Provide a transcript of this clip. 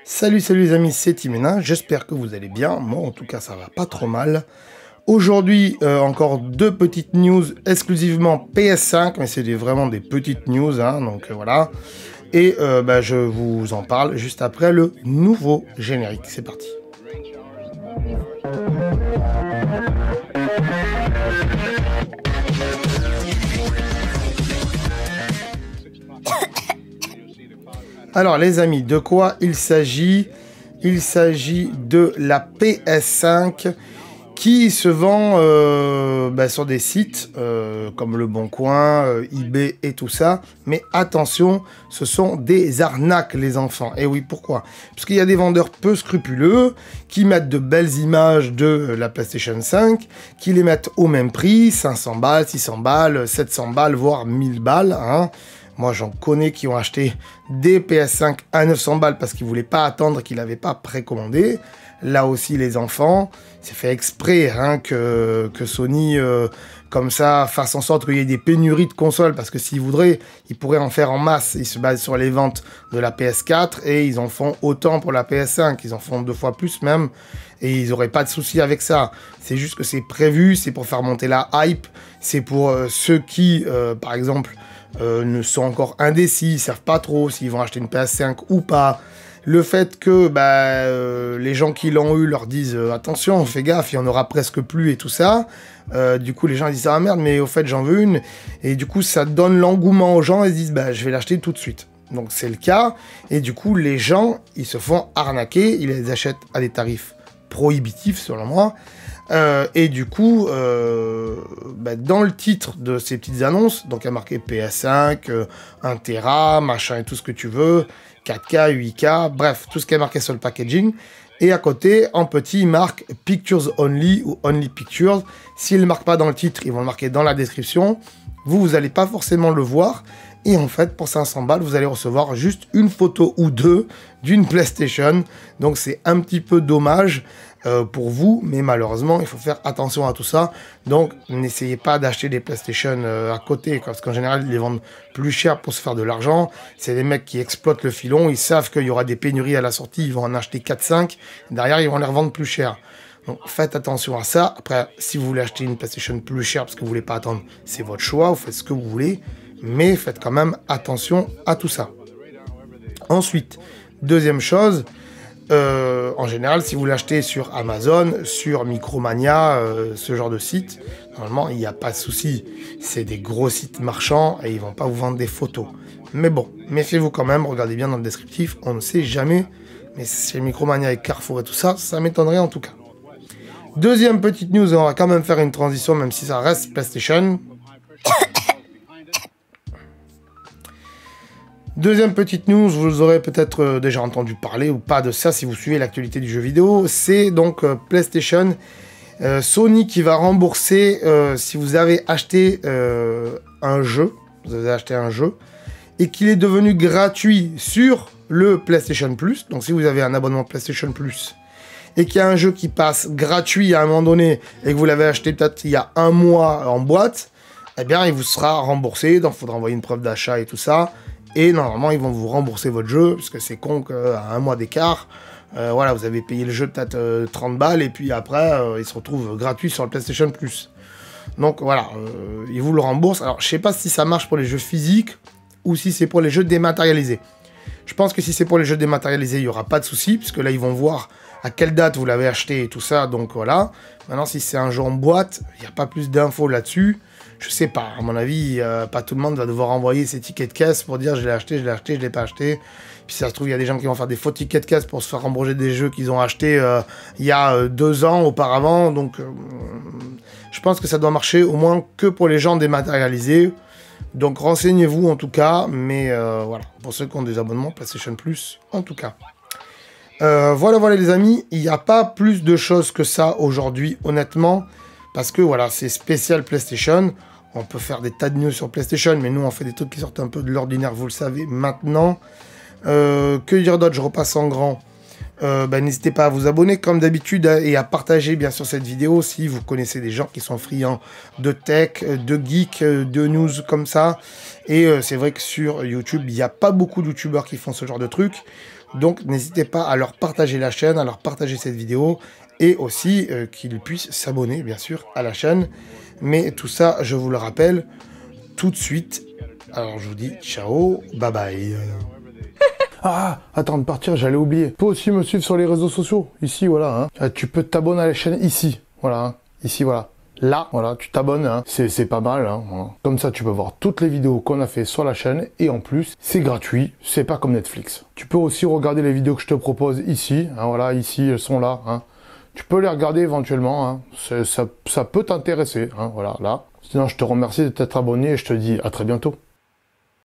Salut les amis, c'est Timena, j'espère que vous allez bien, moi en tout cas ça va pas trop mal. Aujourd'hui encore deux petites news exclusivement PS5, mais c'est vraiment des petites news, hein, donc voilà. Et je vous en parle juste après le nouveau générique, c'est parti. Alors les amis, de quoi il s'agit? Il s'agit de la PS5 qui se vend sur des sites comme Le Bon Coin, eBay et tout ça. Mais attention, ce sont des arnaques les enfants. Et oui, pourquoi? Parce qu'il y a des vendeurs peu scrupuleux qui mettent de belles images de la PlayStation 5, qui les mettent au même prix, 500 balles, 600 balles, 700 balles, voire 1000 balles, hein. Moi, j'en connais qui ont acheté des PS5 à 900 balles parce qu'ils ne voulaient pas attendre, qu'ils n'avaient pas précommandé. Là aussi, les enfants, c'est fait exprès hein, que Sony, comme ça, fasse en sorte qu'il y ait des pénuries de consoles. Parce que s'ils voudraient, ils pourraient en faire en masse. Ils se basent sur les ventes de la PS4 et ils en font autant pour la PS5. Ils en font 2 fois plus même. Et ils n'auraient pas de souci avec ça. C'est juste que c'est prévu, c'est pour faire monter la hype. C'est pour ceux qui, par exemple... ne sont encore indécis, ils savent pas trop s'ils vont acheter une PS5 ou pas. Le fait que les gens qui l'ont eu leur disent attention, fais gaffe, il y en aura presque plus et tout ça. Du coup, les gens disent ah merde, mais au fait j'en veux une. Et du coup, ça donne l'engouement aux gens et ils disent je vais l'acheter tout de suite. Donc c'est le cas. Et du coup, les gens, ils se font arnaquer, ils les achètent à des tarifs prohibitifs selon moi. Et du coup, dans le titre de ces petites annonces, donc il y a marqué PS5, 1 Tera, machin et tout ce que tu veux, 4K, 8K, bref, tout ce qui est marqué sur le packaging. Et à côté, en petit, il marque Pictures Only ou Only Pictures. S'ils ne le marquent pas dans le titre, ils vont le marquer dans la description. Vous n'allez pas forcément le voir. Et en fait, pour 500 balles, vous allez recevoir juste une photo ou deux d'une PlayStation. Donc c'est un petit peu dommage pour vous, mais malheureusement, il faut faire attention à tout ça. Donc n'essayez pas d'acheter des PlayStation à côté, parce qu'en général, ils les vendent plus cher pour se faire de l'argent. C'est des mecs qui exploitent le filon, ils savent qu'il y aura des pénuries à la sortie, ils vont en acheter 4-5. Derrière, ils vont les revendre plus cher. Donc faites attention à ça. Après, si vous voulez acheter une PlayStation plus chère parce que vous voulez pas attendre, c'est votre choix, vous faites ce que vous voulez. Mais faites quand même attention à tout ça. Ensuite, deuxième chose, en général, si vous l'achetez sur Amazon, sur Micromania, ce genre de site, normalement, il n'y a pas de souci. C'est des gros sites marchands et ils vont pas vous vendre des photos. Mais bon, méfiez-vous quand même, regardez bien dans le descriptif, on ne sait jamais. Mais chez Micromania et Carrefour et tout ça, ça m'étonnerait en tout cas. Deuxième petite news, on va quand même faire une transition, même si ça reste PlayStation. Deuxième petite news, vous aurez peut-être déjà entendu parler ou pas de ça si vous suivez l'actualité du jeu vidéo, c'est donc PlayStation, Sony qui va rembourser si vous avez acheté un jeu, et qu'il est devenu gratuit sur le PlayStation Plus, donc si vous avez un abonnement PlayStation Plus, et qu'il y a un jeu qui passe gratuit à un moment donné, et que vous l'avez acheté peut-être il y a un mois en boîte, eh bien il vous sera remboursé, donc il faudra envoyer une preuve d'achat et tout ça. Et normalement, ils vont vous rembourser votre jeu, parce que c'est con qu'à un mois d'écart, voilà, vous avez payé le jeu peut-être 30 balles, et puis après, il se retrouve gratuit sur le PlayStation Plus. Donc voilà, ils vous le remboursent. Alors, je sais pas si ça marche pour les jeux physiques, ou si c'est pour les jeux dématérialisés. Je pense que si c'est pour les jeux dématérialisés, il n'y aura pas de souci, puisque là, ils vont voir à quelle date vous l'avez acheté et tout ça, donc voilà. Maintenant, si c'est un jeu en boîte, il n'y a pas plus d'infos là-dessus. Je sais pas, à mon avis, pas tout le monde va devoir envoyer ses tickets de caisse pour dire je l'ai acheté, je l'ai pas acheté. Puis ça se trouve, il y a des gens qui vont faire des faux tickets de caisse pour se faire rembourser des jeux qu'ils ont achetés il y a 2 ans auparavant. Donc je pense que ça doit marcher au moins que pour les gens dématérialisés. Donc renseignez-vous en tout cas, mais voilà, pour ceux qui ont des abonnements PlayStation Plus en tout cas. Voilà les amis, il n'y a pas plus de choses que ça aujourd'hui honnêtement. Parce que voilà, c'est spécial PlayStation. On peut faire des tas de news sur PlayStation, mais nous, on fait des trucs qui sortent un peu de l'ordinaire, vous le savez maintenant. Que dire d'autre? Je repasse en grand. N'hésitez pas à vous abonner, comme d'habitude, et à partager, bien sûr, cette vidéo si vous connaissez des gens qui sont friands de tech, de geek, de news comme ça. Et c'est vrai que sur YouTube, il n'y a pas beaucoup de youtubeurs qui font ce genre de trucs. Donc n'hésitez pas à leur partager la chaîne, à leur partager cette vidéo et aussi qu'ils puissent s'abonner bien sûr à la chaîne. Mais tout ça, je vous le rappelle tout de suite. Alors je vous dis ciao, bye bye. Ah, attends de partir, j'allais oublier. Tu peux aussi me suivre sur les réseaux sociaux. Ici, voilà. Hein. Tu peux t'abonner à la chaîne ici. Voilà. Hein. Ici, voilà. Là, voilà, tu t'abonnes. Hein. C'est pas mal. Hein. Voilà. Comme ça, tu peux voir toutes les vidéos qu'on a fait sur la chaîne. Et en plus, c'est gratuit. C'est pas comme Netflix. Tu peux aussi regarder les vidéos que je te propose ici. Hein. Voilà, ici, elles sont là. Hein. Tu peux les regarder éventuellement. Hein. Ça peut t'intéresser. Hein. Voilà, là. Sinon, je te remercie de t'être abonné et je te dis à très bientôt.